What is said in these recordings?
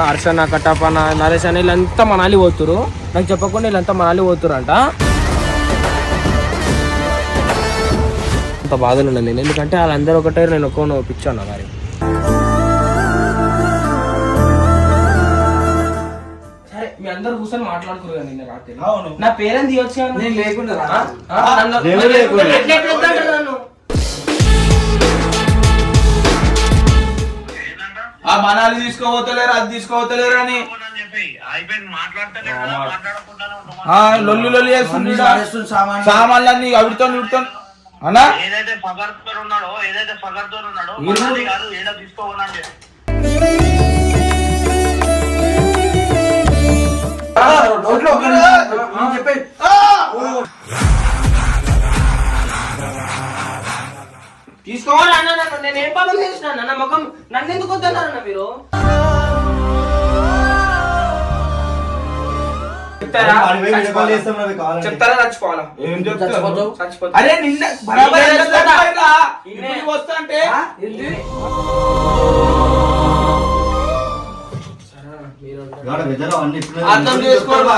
హర్షణ కట్టపన నరేష్ అని వీళ్ళంతా మనాలి పోతురు. నాకు చెప్పకుండా వీళ్ళంతా మనాలి పోతురు అంట. అంత బాధలు ఉన్నాను నేను, ఎందుకంటే వాళ్ళందరూ ఒకటే, నేను ఒక్కో పిచ్చాను మరి. సరే మీ అందరు కూర్చొని మాట్లాడుకురు నిన్న రాత్రి. నా పేరెంట్ తీయొచ్చు లేకుండా ఆ మనాలి తీసుకోవతలేరు, అది తీసుకోవతలేరు అని లొల్లి లొల్లి చేస్తుంది. సామాన్లన్నీ అవిడితో విడుతో అన్నా ఏదైతే పగర్తో ఉన్నాడో ఏదో తీసుకోవాలని తీసుకోవాలి అన్న. నేను ఏం పాపం చేసిన నా ముఖం నన్ను ఎందుకు వద్దన్నారన్న మీరు? చెప్తారా చచ్చిపోవాలా? అరే నిన్న వస్తా అంటే అర్థం చేసుకోవాలి.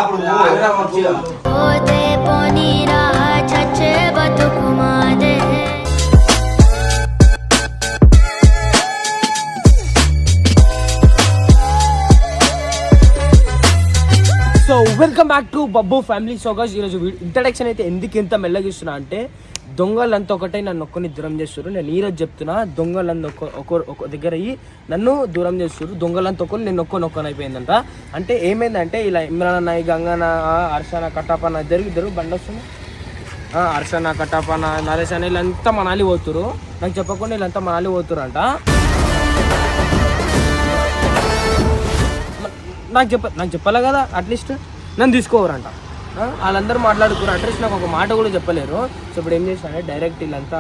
So welcome back to Babbu family. So guys ఈరోజు ఇంట్రడక్షన్ అయితే ఎందుకు ఇంత మెల్లగిస్తున్నా అంటే, దొంగలంతా ఒకటే నన్ను ఒక్కని దూరం చేస్తారు. నేను ఈరోజు చెప్తున్నా, దొంగలంతా ఒక దగ్గర అయ్యి నన్ను దూరం చేస్తారు. దొంగలంతా ఒకరు నేను ఒక్కనైపోయిందంట. అంటే ఏమైందంటే, ఇలా ఇమ్రాన్ అన్న, గంగన్న, హర్షణ కట్టపన ఇద్దరు బండి వస్తుంది. హర్షణ కట్టపన నరేష్ అని వీళ్ళంతా మనాలి పోతురు. నాకు చెప్పకుండా వీళ్ళంతా మనాలి పోతురు అంట. నాకు చెప్పలే కదా, అట్లీస్ట్ నన్ను తీసుకోవరంట. వాళ్ళందరూ మాట్లాడుకున్నారు, అట్లీస్ట్ నాకు ఒక మాట కూడా చెప్పలేరు. సో ఇప్పుడు ఏం చేసినా, డైరెక్ట్ వీళ్ళంతా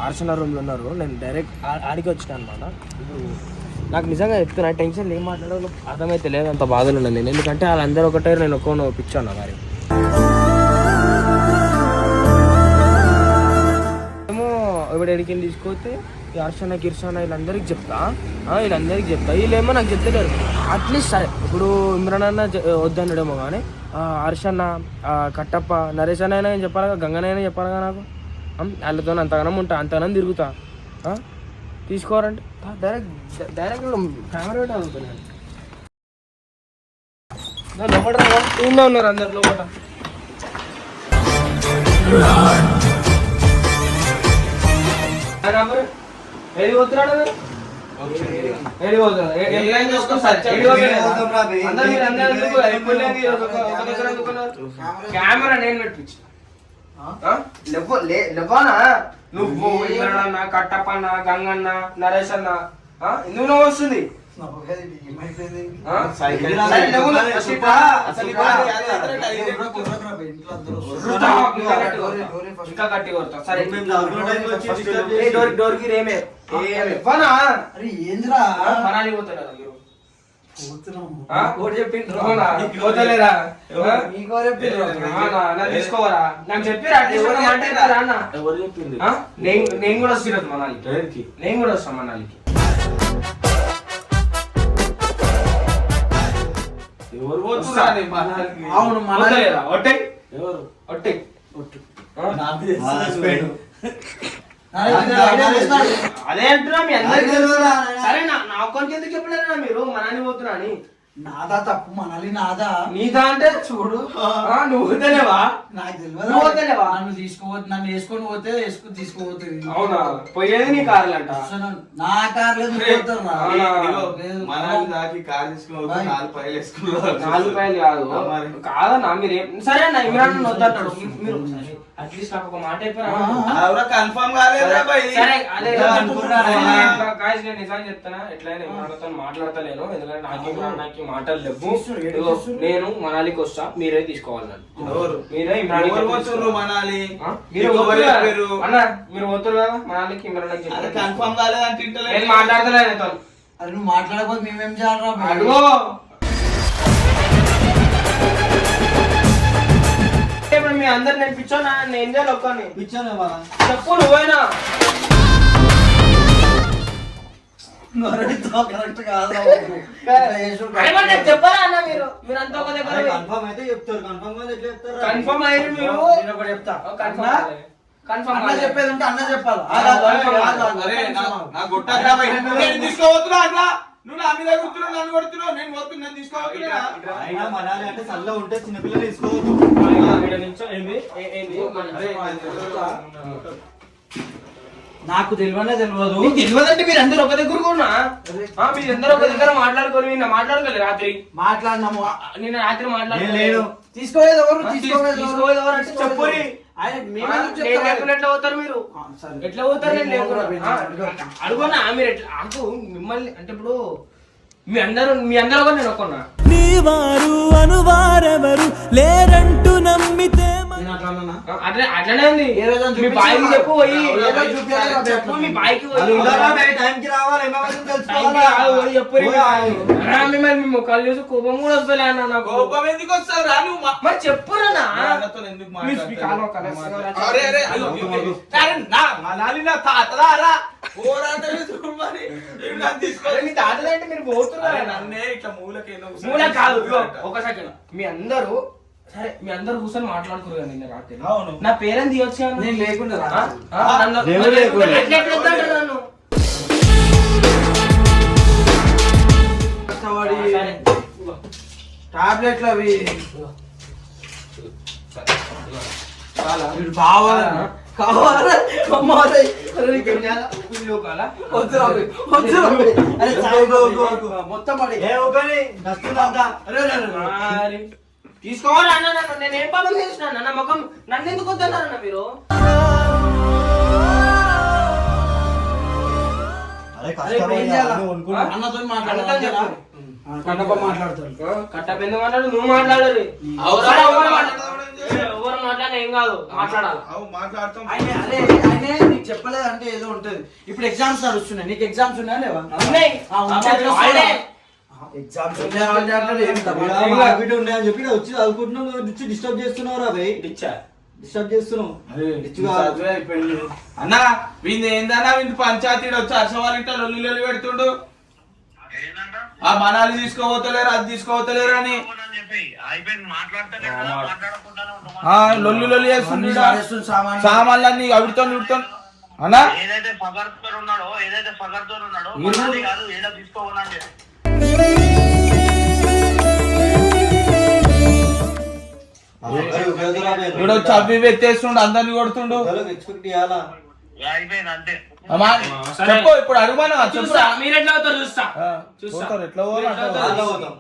హర్షణ రూమ్లో ఉన్నారు. నేను డైరెక్ట్ ఆడికి వచ్చినా అనమాట. ఇప్పుడు నాకు నిజంగా చెప్తున్నా, టెన్షన్ ఏం మాట్లాడాలో అర్థమైతే లేదు, అంత బాధలు ఉన్నాను నేను, ఎందుకంటే వాళ్ళందరూ ఒకటే, నేను ఒక్కో పిచ్చాను మరి. ఏమో ఇప్పుడు ఎడికి తీసుకొస్తే హర్షణ కిర్షణ వీళ్ళందరికి చెప్తా, వీళ్ళేమో నాకు చెప్తలేరు. అట్లీస్ట్ సరే, ఇప్పుడు ఇమ్రాన్ అన్న వద్దన్నాడేమో కానీ హర్షణ, కట్టప్ప, నరేష్ అన్న అయినా చెప్పాలి కదా, గంగనైనా చెప్పాలి కదా నాకు. వాళ్ళతో అంతగానం ఉంటా, అంతగానం తిరుగుతా. తీసుకోవాలంటే డైరెక్ట్ కెమెరా పెట్టి అడుగుతున్నాను. లోపల టీంలో ఉన్నారు అందరు లోపల. ఏది పోతున్నాడు కెమెరా నేను పెట్టించి నువ్వు కట్టప్పన్న, గంగన్న, నరేష్ అన్న ఎందుకు నువ్వు వస్తుంది? డోర్కి రేమే మనాలి పోతున్నారు. తీసుకోవరా? నాకు చెప్పారా? నేను కూడా వస్తున్నాను మనాలికి. నేను కూడా వస్తాను మనాలికి. అవును మనలేరా? ఒట్టే ఒట్టే అదే అంటున్నా మీ అందరికి. సరే నా ఒక్కరికి ఎందుకు చెప్పలేరా మీరు మనాలి పోతున్నా అని? నాదా తప్పు, మనాలి నాదా. నీదా అంటే చూడు, నువ్వు వద్దలేవా? నాకు తెలియదు. నువ్వు వద్దలేవా? నన్ను తీసుకోవద్దు, నన్ను వేసుకొని పోతే తీసుకోపోతుంది. అవునా? పోయేది నీ కార్లు అంట. నా కార్ లేదు. నాలుగు పైలు కాదు కాదన్నా. మీరు సరే అన్న, ఇమ్రాన్ వద్దంటాడు. మీరు అట్లీస్ట్ నాకు ఒక మాట కన్ఫర్మ్ కాలేదా? సరే అదే నేను నిజంగా చెప్తానా, ఎట్లయినా ఇమ్రాన్తో మాట్లాడతలేను, ఎందుకంటే నాకు మాటలు లేవు. నేను మనాలికి వస్తా, మీరే తీసుకోవాలి నన్ను. మీరే ఇమ్రాన్ మనాలి అన్న, మీరు పోతున్నారు కదా మనాలికి. ఇమ్రాన్ కన్ఫర్మ్ కాలేదంటే నేను మాట్లాడతలేదు. అది నువ్వు మాట్లాడకపోతే మేమేం చేయాలరా? అడుగో ఇప్పుడు మీ అందరు నేను పిచ్చోనా? నేను చేయాలి ఒక్కని పిచ్చాను చెప్పు. నువ్వైనా నొరడితో కరెక్ట్ కాదురా బాబు. ఇట్లా చేసుడు అరే మరి నాకు చెప్పరా అన్న మీరు అంతా ఒక దగ్గర కన్ఫర్మ్ అయితే చెప్తారు, కన్ఫర్మ్ గా ఎట్లా చెప్తారు? కన్ఫర్మ్ అయ్యారు మీరు. నేను ఒకటి చెప్తా. కన్ఫర్మ్ అన్న చెప్పేది ఉంటే అన్న చెప్పాలి. అరే నా గుట్టరా బై నేను తీసుకోవద్దురా అట్లా నువ్వు నా మీద గుర్తున్నావు నన్ను కొడుతున్నావు నేను పోతున్నా నేను తీసుకోవద్దురా అయినా మనాలి అంటే చల్ల ఉంటే చిన్నపిల్లలు తీసుకోవద్దు. నాకు తెలియనే తెలియదు. తెలియదంటే మీరు అందరూ ఒక దగ్గర కూడా మీరు అందరూ ఒక దగ్గర మాట్లాడుకొని నిన్న మాట్లాడుకోలేదు రాత్రి. మాట్లాడినాము. నిన్న రాత్రి నేను మాట్లాడుకోలేదు. లేను. తీసుకోలేదు ఎవరు? తీసుకోలేదు ఎవరు అంటే చెప్పురి. ఆయన నేను మేమెందుకు లేకుండా చెప్తారు? ఎట్లా పోతారు మీరు? సరే. ఎట్లా పోతారు? నేను నేను లేకుండా. కూడా అడుగునా మీరు ఎట్లా నాకు మిమ్మల్ని అంటే ఇప్పుడు మీ అందరూ కూడా నేను ఒక్కన్నా. నీ వారు అనువారెవరు లేరంటూ నమ్మితే నేను అట్లా అన్నానా? అట్లనే ఉంది. ఏ రోజు మీ బాయికి చెప్పు పోయి. ఏ రోజు చూపించాలి కాబట్టి చెప్పు మీ బాయికి వాళ్ళు పోయి. ఉండాలా బే, టైంకి రావాలి, ఏమవుతుందో తెలుసుకోవాలా? టైంకి రావు, పోయి చెప్పురి. పోయి ఆగు. అన్నా, మిమ్మల్ని మీ ముఖాలు చూసి కోపం కూడా వస్తలే అన్న నాకు. కోపం ఎందుకు వస్తావు రా నువ్వు మరి చెప్పురా నా. నాన్నతో ఎందుకు మీ కాలు ఒక మాట్లాడతావు? అరే అరే అయ్యో, అరే నా మనాలి నా తాతలా రా పోరాటమే చూడు మరి నేను నన్ను తీసుకో మీ తాతలంటే మీరు పోతున్నారు అన్న. నన్నే ఇట్లా మూలకి ఏదో మూల కాదు ఇదిగో, ఒక సెకండ్ మీ అందరూ సరే మీ అందరూ కూర్చొని మాట్లాడుకున్నారు కదా నిన్న రాత్రి. అవును. నా పేరెంట్ తీయొచ్చు కదా? నేను లేకుండా రా. నేను లేకుండా. ఎట్లా ఎట్లా వద్దంటారు నన్ను? కష్టపడి సరే. టాబ్లెట్లు అవి వీడు బావాలన్నా కావాలా అమ్మాలి. వీళ్ళు కాలా? వద్దురా అవి, వద్దురా అవి. అరే చాలు, మొత్తం పడి. ఏ ఒకని నచ్చుతుందంతా. అరే అరే, అరే. మరి తీసుకోవాలి అన్న నన్ను. నేను ఏం పాపం చేసిన నా ముఖం నన్ను ఎందుకు వద్దన్నారన్న మీరు? అరే అరే ఇప్పుడు ఏం కష్టపడి చేయాలా? అన్నీ కొనుక్కున్నా. అన్నతో అన్నతో మాట్లాడాలి. చెప్పు. కన్నప్ప మాట్లాడతాడు. కట్ట పెద్ద మాట్లాడు నువ్వు మాట్లాడరు. ఎవరు మాట్లాడినా ఏం కాదు మాట్లాడాలి. అవు మాట్లాడతాం ఆయనే నీకు చెప్పలేదంటే ఏదో ఉంటది. ఇప్పుడు ఎగ్జామ్స్ నడుస్తున్నాయి. నీకు ఎగ్జామ్స్ ఉన్నాయా లేవా? ఉన్నాయి. ఉంటే ఎట్లా వాళ్ళే. ఎగ్జామ్స్ ఉన్నాయా అంటే అంటే ఏం తప్ప. హాబిట్ ఉన్నాయని చెప్పి వచ్చి చదువుకుంటున్నావు, నువ్వు వచ్చి డిస్టర్బ్ చేస్తున్నావు రా భయ్. డిస్టర్బ్ చేస్తున్నావు. అన్నా వీంది ఏందన్నా వీంది పంచాయతీడు వచ్చి హర్ష వాళ్ళ ఇంట్లో లొల్లి పెడుతుండు ఏంటంట? ఆ మనాలి తీసుకోపోతలేరు అది తీసుకోపోతలేరు అని అని చెప్పి అయిపోయింది మాట్లాడతలే కదా, మాట్లాడకుండానే ఉంటాం. ఆ లొల్లి చేస్తుండు ఈడ. సామాన్లు సామాన్లన్నీ అవిడితో నిడుతో అన్నా ఏదైతే పగర్తో ఉన్నాడో మీరు- మనది కాదు ఏదో తీసుకోవాలని చెప్పి వీడు వచ్చి అవి ఇవి ఎత్తేస్తుండు అందరిని కొడుతుండు ఎక్స్పెక్ట్ చేయాలా? అయిపోయింది అంతే. అమ్మా, చెప్పు ఇప్పుడు అడుగుమానా చూస్తా మీరు ఎట్లా అవుతారు చూస్తా. చూస్తా. పోతారు ఎట్లా పోవాలి అట్లా ఎట్లా పోవాలి. పోతారు?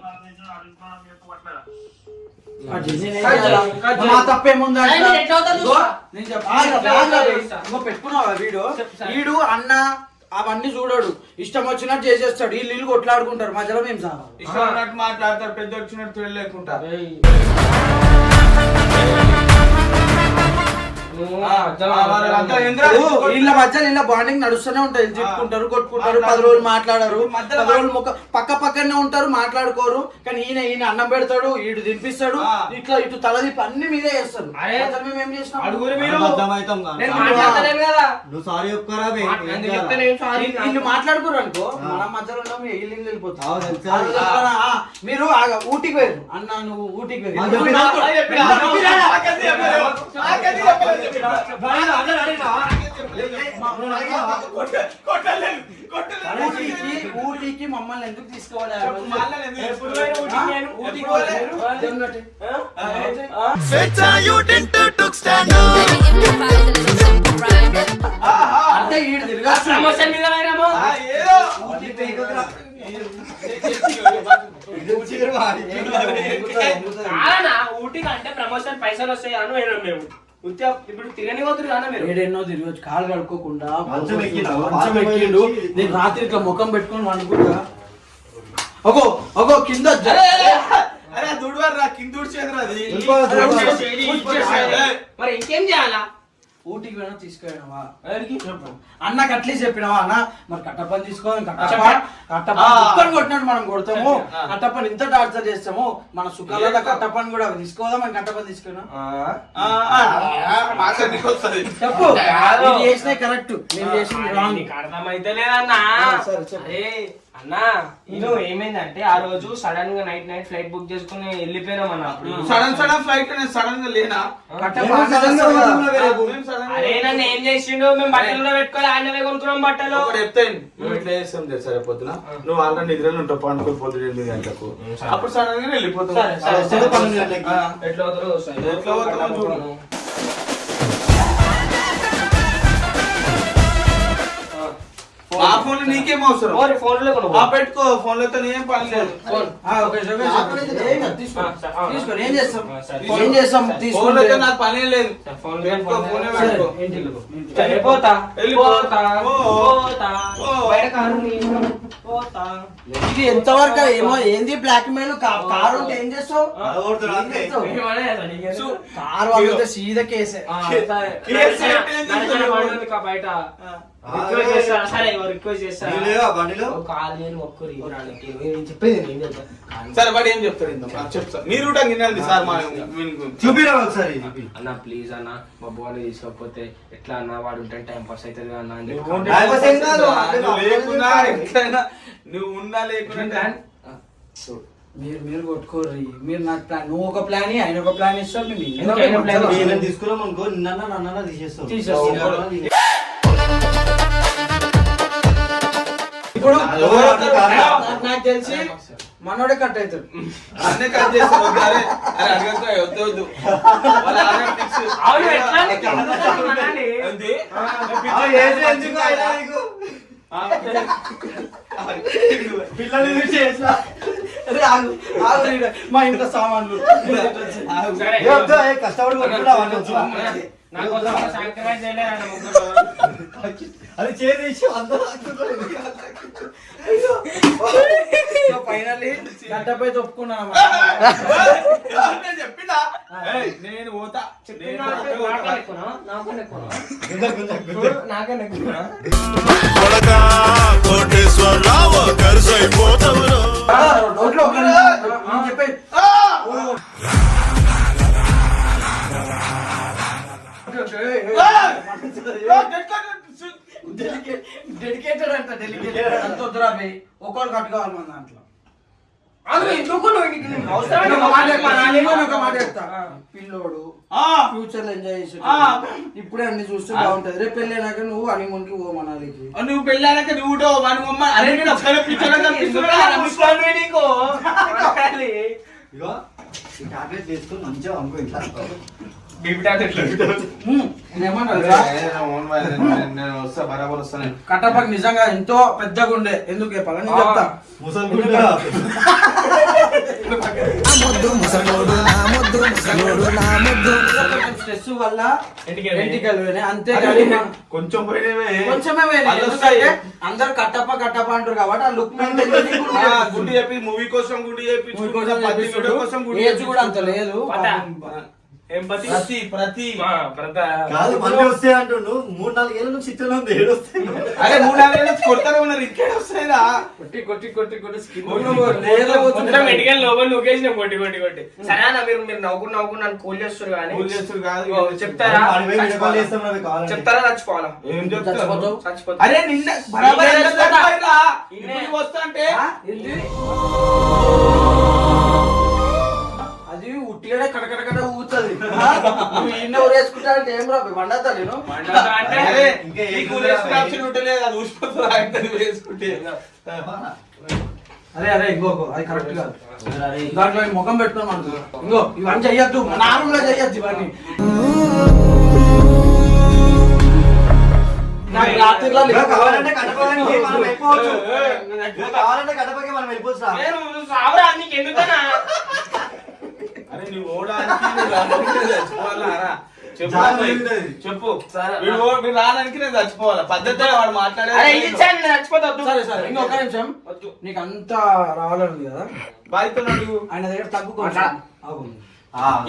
మా తప్పేముంది అరే అట్లా? మీరు ఎట్లా అవుతారు చూస్తా. నేను చెప్తా. వీడు వీడు అన్న అవన్నీ చూడడు, ఇష్టం వచ్చినట్టు చేసేస్తాడు. వీళ్ళు ఇల్లు కొట్లాడుకుంటారు మధ్యలో మేము సార్. ఇష్టం ఉన్నట్టు మాట్లాడతారు పెద్ద వచ్చినట్టు వెళ్ళలేకుండా ఏయ్. వీళ్ళ మధ్య వీళ్ళ బాండింగ్ నడుస్తూనే ఉంటది. తిట్టుకుంటారు, కొట్టుకుంటారు, 10 రోజులు మాట్లాడారు, 10 రోజులు పక్క పక్కనే ఉంటారు, మాట్లాడుకోరు. కానీ ఈయన అన్నం పెడతాడు, ఈడు తినిపిస్తాడు, ఇట్లా ఇటు తలదిప్పి అన్ని మీదే చేస్తారు. అరే, అసలు మేము ఏం చేసినాం? అడుగురు మీరు. అర్థమవుతాం కదా. నేను మాట్లాడతలేను కదా. నువ్వు సారీ చెప్పుకోరా బే. నేను చెప్తే నేను సారీ. వీళ్ళు మాట్లాడుకోరు అనుకో, మనం మధ్యలో ఉన్నాం, వీళ్ళు ఇల్లు వెళ్ళిపోతాం. ఆవు తెలుసా? ఆ రోజు చెప్తానా? మీరు ఊటీకి పోయారు అన్న, నువ్వు ఊటీకి ఆ, పోయారు. చెప్పినా? ఊటీకి మమ్మల్ని ఎందుకు తీసుకోవాలి? అంటే ఈడు తిరగచ్చు. ప్రమోషన్ మీద పోయినాము. కాదన్నా, ఊటీకి అంటే ప్రమోషన్ పైసలు వస్తాయి అని పోయినాం మేము. ఇప్పుడు తిరగని పోతురు కదా మీరు. ఏడెన్నో తిరగచ్చు, కాలు కడుక్కోకుండా మంచం ఎక్కినావా? మంచం ఎక్కిండు. నేను రాత్రి ఇట్లా ముఖం పెట్టుకొని వండుకుంటా. అగో కింద అరే దుడ్వారు రా కింద దుడిచేదిరా అది మరి ఇంకేం చేయాలా? ఊటీకి పోయినా తీసుకెళ్ళినావా ఎవరికి? చెప్పు అన్నకి అట్లీస్ట్ చెప్పినావా అన్న మరి కట్టప్పని తీసుకోవాలి కట్టప్పని కొట్టినట్టు మనం కొడతాము కట్టప్పని ఇంత టార్చర్ చేస్తాము మన సుఖాలలో కట్టప్పని కూడా తీసుకోదా మనం కట్టప్పని తీసుకున్నా చెప్పు మీరు చేసినా కరెక్ట్ మీరు చేసింది రాంగ్ నీకు అర్థమైతలేదన్నా. సరే, చెప్పు. అరే అన్నా ఇది ఏమైందంటే ఆ రోజు సడన్ గా నైట్ ఫ్లైట్ బుక్ చేసుకుని వెళ్ళిపోయినాం అన్న. సడన్ ఫ్లైట్ నేను సడన్ గా లేనా అరే నన్ను ఏం చేసిండు, మేము బట్టలు పెట్టుకోవాలి ఆయనవే కొనుక్కున్నాం బట్టలు. చెప్తాను నువ్వు ఎట్లా చేస్తాం తెలుసా రేపు పొద్దున నువ్వు ఆల్రెడీ నిద్రలో ఉంటావు పండుకొని పొద్దున 8 గంటలకు అప్పుడు సడన్ గా వెళ్ళిపోతావు. ఎట్లా పోతారో ఎట్లా పోతామో చూడు. ఆ ఫోన్ నీకేం అవసరం ఫోన్ లో పెట్టుకో ఫోన్ లతో ఏం పని లేదు. తీసుకో ఏం చేస్తాం ఏం చేస్తాం ఫోన్ తీసుకుంటే లతో నాకు పని లేదు. పెట్టుకో, ఫోనే పెట్టుకో. వెళ్ళిపోతా వెళ్ళిపోతా. ఇది ఎంతవరకు ఏమో ఏంది బ్లాక్ మెయిల్ కారు ఉంటే ఏం చేస్తావు కారు వాళ్ళతో సీదా కేసే బయట రిక్వెస్ట్ చేస్తా సరే వాడు ఏం చెప్తాడు చెప్తా మీరు కూడా వినండి సార్ మా చూపిరా ఒకసారి అన్న ప్లీజ్ అన్న మా బాడీ తీసుకోకపోతే ఎట్లా అన్న వాడు ఉంటే టైం పాస్ అవుతుంది అన్న అని లేకున్నా ఎట్లయినా నువ్వు ఉన్నా లేకున్నా మీరు కొట్టుకోర్రి మీరు నాకు ప్లాన్ నువ్వు ఒక ప్లాన్ ఆయన ఒక ప్లాన్ ఇస్తావు మేము తీసుకున్నాం అనుకో నిన్న నన్న తీసేస్తాం. ఇప్పుడు నాకు తెలిసి మనోడే కట్ అవుతాడు అన్నీ కట్ చేస్తారు. అరే అరే అడగక వద్దు వద్దు వాళ్ళ ఆర్డర్ ఫిక్స్. ఏంది? పిల్లలు చేసిన మా ఇంట్లో సామాన్లు కష్టపడి అది చేసి ఫైనల్లీ గడ్డపై ఒప్పుకున్నాను నేను చెప్పినా నేను పోతా రోడ్లో చెప్పే డెడికేటెడ్ అంట డెడికేటెడ్ అంత వద్దురా బే ఒక్కరు కట్టుకోవాలి మన దాంట్లో పిల్లోడు ఫ్యూచర్ లో ఎంజాయ్ చేసి ఇప్పుడే అన్ని చూస్తే బాగుంటది రేపు పెళ్ళైనాక నువ్వు హనీమూన్ కి పో మనాలికి నువ్వు పెళ్ళాక నువ్వు అరే ఇగో ఈ టాబ్లెట్ వేసుకొని మంచిగా అనుకో ఇట్లా నేను వస్తా బరాబర్ వస్తాను. కట్టపక్క నిజంగా ఎంతో పెద్దగా ఉండే ఎందుకు చెప్పాలి నేను చెప్తా స్ట్రెస్ వల్ల ఎంటికలు అంతేగాని కొంచెం కొంచెమే ఎందుకంటే అందరు కట్టప్ప అంటారు కాబట్టి ఆ లుక్ గుడ్డి చెప్పి మూవీ కోసం గుడ్డి చెప్పి ఏజ్ కూడా అంత లేదు ప్రతి కాదు మళ్ళీ వస్తాయి అంటుండు 3-4 ఏళ్ళ నుంచి ఇట్లా ఉంది 7 వస్తాయి. అరే 3-4 ఏళ్ళ నుంచి కొడతానే ఉన్నారు ఇంకేం వస్తాయిరా మెడికల్ లోపల లొకేషన్ కొట్టి సరేనా మీరు నవ్వుకుని నన్ను కూల్ చేస్తారు కానీ చెప్తారా అడిగి వీడియో కాల్ చేస్తాం రా కావాలంటే. చెప్తారా చచ్చిపోవాలా ఏం చెప్తారు చచ్చిపోతా అరే నిన్న బరాబర్ వస్తా అంటే అది ఉట్టిగానే కడకడ ఊగుతుంది నువ్వు ఈయన ఊరేసుకుంటా అంటే ఏం రా వండతా నేను అరే ఇంకో అది కరెక్ట్ కాదు దాంట్లో ముఖం పెట్టుకోని మనకు ఇంకో ఇవన్నీ చెయ్యొద్దు నార్మల్గా చెయ్యొద్దు ఇవన్నీ రాత్రిలో కావాలంటే కట్టపడానికి మనం వెళ్ళిపోవచ్చు. కావాలంటే కట్టపకి మనం వెళ్ళిపోవచ్చు. అరే నువ్వు ఓడానికి చెప్పు వీడు రావడానికి నేను చచ్చిపోవాలా పద్ధతి వాడు మాట్లాడే సరే సరే ఇంకొక నిమిషం నీకు అంత రావాలని కదా బాధ్యత అడుగు ఆయన దగ్గర తగ్గుకో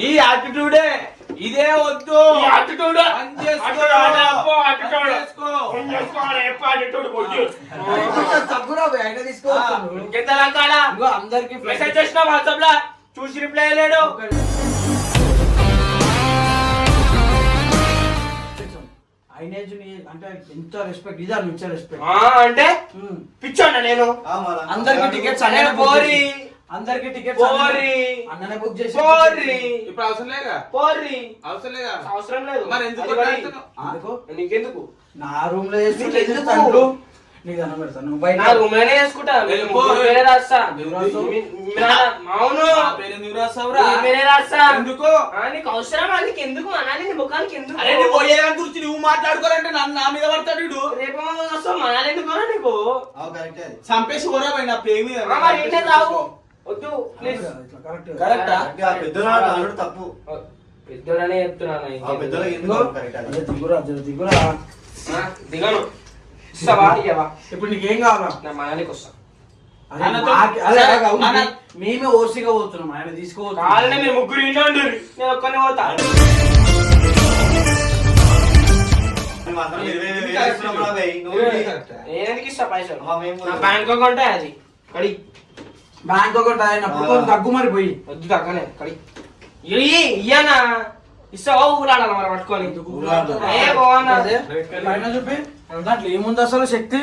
ఈ యాటిట్యూడే ఇదే వద్దు. పని చేసుకో. తగ్గురా బే, ఆయన తీసుకోవచ్చు. ఇగో అందరికి మెసేజ్ చేసిన వాట్సాప్ లో చూసి రిప్లై అయ్యలేడు. ఆయన అంటే ఎంత రెస్పెక్ట్ ఇదా ఇచ్చే రెస్పెక్ట్ అంటే పిచ్చోన్నా నేను అందరికి టికెట్స్ నేను పోరి అందరికి టికెట్స్ పోరి అన్ననే బుక్ చేసి పోరి ఇప్పుడు అవసరం లేగా పోరి అవసరం లేదు. మరి ఎందుకు ఎందుకు? నీకెందుకు నా రూమ్ లో వేసి నీకెందుకు? నీకు అన్నం పెడతాను నువ్వు బయట నా రూమ్ లోనే వేసుకుంటా. వెళ్ళిపో. వేరే రాస్తా. రాస్తావు? అవును ఎందుకు రాస్తావురా? వేరే రాస్తా. ఎందుకు? నీకు అవసరమా? నీకు ఎందుకు అనాలి? నీ ముఖానికి ఎందుకు? అరే నువ్వు పోయేదాని గురించి నువ్వు మాట్లాడుకోవాలంటే నన్ను నా మీద పడతాడు వీడు. రేపు వస్తావు మనాలి ఎందుకు నీకు? చంపేసి కూడా పోయి నా ప్రేమి మరి ఇంటే రావు వద్దు ప్లీజ్. కరెక్ట్ కరెక్టా? తప్పు పెద్దోడనే చెప్తున్నాను. దిగురా దిగురా దిగను. ఇస్తావా ఇయ్యవా? ఇప్పుడు నీకేం కావాలా? నా మనాలికి వస్తా. మేమే ఓసిగా పోతున్నాం ఆయన తీసుకోవచ్చు కావాలంటే మీరు ముగ్గురు ఇంట్లో ఉండరు, నేను ఒక్కనే పోతా. నేను ఎందుకు ఇస్తా పైసలు? నా బ్యాంక్ అకౌంట్ అది కడి. బ్యాంక్ అకౌంట్ అయినప్పుడు తగ్గు మరి పోయి వద్దు తగ్గనే కడి. ఇయ్యనా ఇస్తావా? ఊరాడాలి మరి పట్టుకొని. ఏ బాగున్నా పైన చూపి దాంట్లో ఏముంది అసలు శక్తి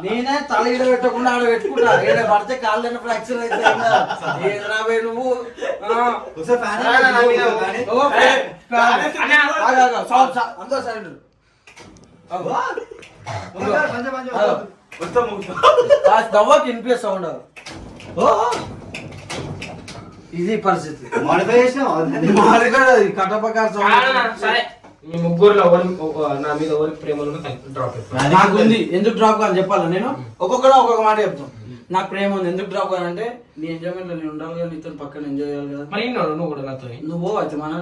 నేనే తల ఈడ పెట్టకుండా ఆడ పెట్టుకుంటా. ఈడ పడితే కాళ్ళు ఫ్రాక్చర్ అయితే రాబోయే నువ్వు అంతా సైడ్ దవ్వకి వినిపిస్తా సౌండ్. ఇది పరిస్థితి కటపకార సరే. మీ ముగ్గురులో నా మీద ఎవరికి ప్రేమ డ్రాప్ నాకు ఉంది. ఎందుకు డ్రాప్ కావాలి చెప్పాలా? నేను ఒక్కొక్కడు ఒక్కొక్క మాట చెప్తాను. నాకు ప్రేమ ఉంది ఎందుకు డ్రాప్ కావాలంటే నీ ఎంజాయ్మెంట్ నేను ఉండాలి కదా, నీతో పక్కన ఎంజాయ్ చేయాలి కదా. మరి నువ్వు కూడా నాతో నువ్వు అయితే మన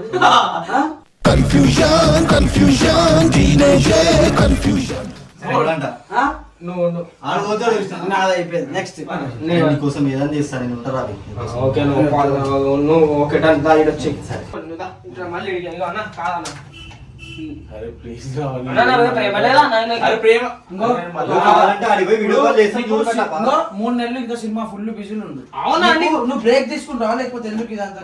నాది అయిపోయింది. నెక్స్ట్ కోసం ఏదైనా చేస్తాను నేను ఉంటారా? ఓకే నువ్వు ఓకే డన్ దా ఇటు వచ్చి. సరే మళ్ళీ అన్న కాదన్న. అరే ప్లీజ్ ప్రేమ లేదా? అరే ప్రేమ 3 నెలలు ఇంకా సినిమా ఫుల్ బిజీలో ఉంది. అవునా? నువ్వు బ్రేక్ తీసుకుంటావా లేకపోతే ఎందుకు ఇదంతా?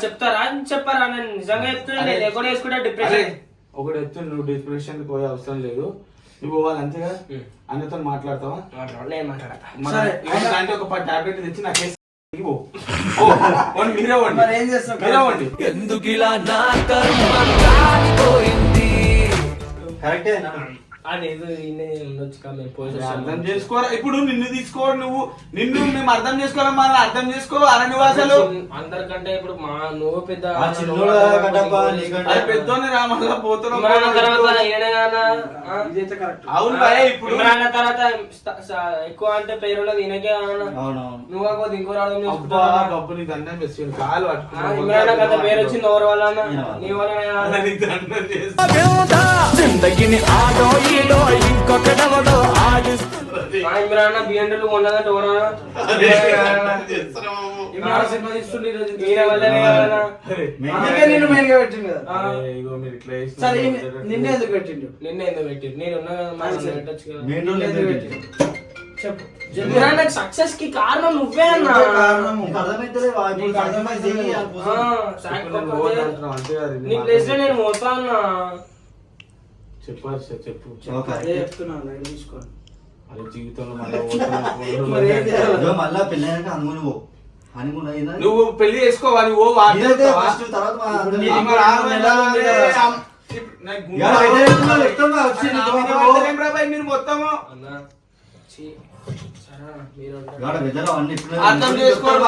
చెప్తారా చెప్పారా? నేను నిజంగా చెప్తున్నా. నేను ఎక్కడ వేసుకుంటా డిప్రెషన్. ఒకటి చెప్తున్నా, నువ్వు డిప్రెషన్ పోయే అవసరం లేదు. నువ్వు పోవాలి అంతే కదా. అన్నతో మాట్లాడతావా? నేను మాట్లాడతా. అంటే ఒక 10 టాబ్లెట్ తెచ్చి నాకు మీరే మరి ఏం చేస్తావు? మీరేవండి. ఎందుకిలా నా కర్మ కాలిపోయింది. కరెక్టే అదేదో ఉండొచ్చు కదా. మేము పోయి అర్థం చేసుకోరా. ఇప్పుడు నిన్ను తీసుకోవాలి, నిన్ను మేము అర్థం చేసుకోవాలి. మన అర్థం చేసుకో. అరణ్యవాసాలు అందరికంటే ఇప్పుడు నువ్వు పెద్ద పెద్దోని రామల్లా పోతున్నావు. అవును భయ. ఇప్పుడు తర్వాత ఎక్కువ అంటే పేరు ఉన్నది ఈయనకే. నువ్వు కాకపోతే ఇంకో అర్థం డబ్బు నీ దండం చేసి కాలు ఇమ్రాన్ కదా పేరు వచ్చింది ఎవరి వల్ల? నీ వల్ల. ఇమ్రాన్ బిఎండలు కొన్నదంటే ఎవరన్నా? ఇమ్రాన్ సినిమా తీస్తుండే నిన్ను మెయిన్గా పెట్టిండు కదా. సరే నిన్నే ఎందుకు పెట్టిండు? నిన్నే ఎందుకు పెట్టిండు? నేను ఉన్నా కదా, పెట్టచ్చు కదా. చెప్పు. నాకు సక్సెస్ కి కారణం నువ్వే అన్నా. నీ ప్లేస్ లో నేను పోతా అన్నా. చెప్పారు సార్ చెప్పు. చెప్తున్నా తీసుకోండి. అదే జీవితంలో మళ్ళా పెళ్ళైనాక అనుకుని పో నువ్వు పెళ్లి చేసుకోవాలి. ఓ మీరు మొత్తము అర్థం చేసుకోవాలి.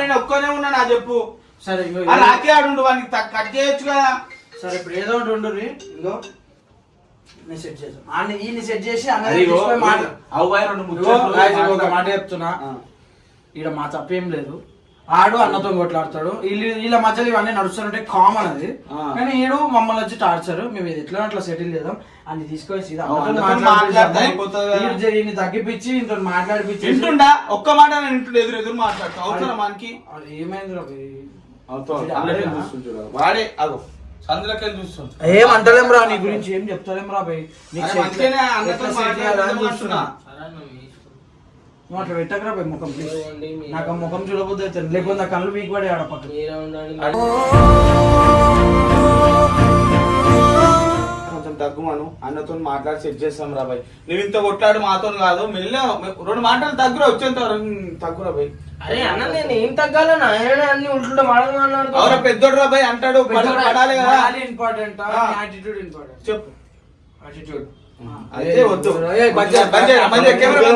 నేను ఒక్కనే ఉన్నా నా చెప్పు. సరే రాకే ఆడు వానికి కట్ చేయొచ్చు కదా. సరే ఇప్పుడు ఏదో ఒకటి ఉండు. ఇంకో నేను సెట్ చేసాను. ఈయన సెట్ చేసి ఒక మాట చెప్తున్నా. ఈడ మా తప్పేం లేదు. ఆడు అన్నతో కొట్లాడతాడు, వీళ్ళ మధ్యలో ఇవన్నీ నడుస్తుంటే కామన్ అది. కానీ ఈడు మమ్మల్ని వచ్చి టార్చర్, మేము ఇది ఎట్లా అట్లా సెటిల్ చేద్దాం అని తీసుకొచ్చి ఈయన తగ్గిపించి ఇంత మాట్లాడిపించి వింటుండా ఒక్క మాట వింటుండే, ఎదురు మాట్లాడతాం అవసరం మనకి. ఏమైంది వాడే అగో సందులకెళ్ళి చూస్తుంది. ఏం అంటలేం రా, నీ గురించి ఏం చెప్తలేం రా భయ్. మంచిగానే అన్నతో మాట్లాడుతున్నా. నువ్వు అట్లా పెట్టకరా భయ్ ముఖం, ప్లీజ్. నాకు ఆ ముఖం చూడబోద్దు అయితే, లేకపోతే నా కళ్ళు వీక్ పడే ఆడపక్క. కొంచెం తగ్గుమను, అన్నతో మాట్లాడి సెట్ చేస్తాం రా బాయ్. నువ్వు ఇంత కొట్లాడు మాతో కాదు, మెల్ల 2 మాటలు తగ్గురా, వచ్చేంత తగ్గురా బాయ్. అరే అన్న నేను ఏం తగ్గాలన్నా, అన్ని ఉంటుంటే మాట్లాడుతున్నాడు. అవురా పెద్దోడు రా బాయ్ అంటాడు, పడాలి కదా. Important, attitude important. చెప్పు యాటిట్యూడ్ అయితే వద్దు. బంద్ చేయరా, బంద్ చేయి, కెమెరా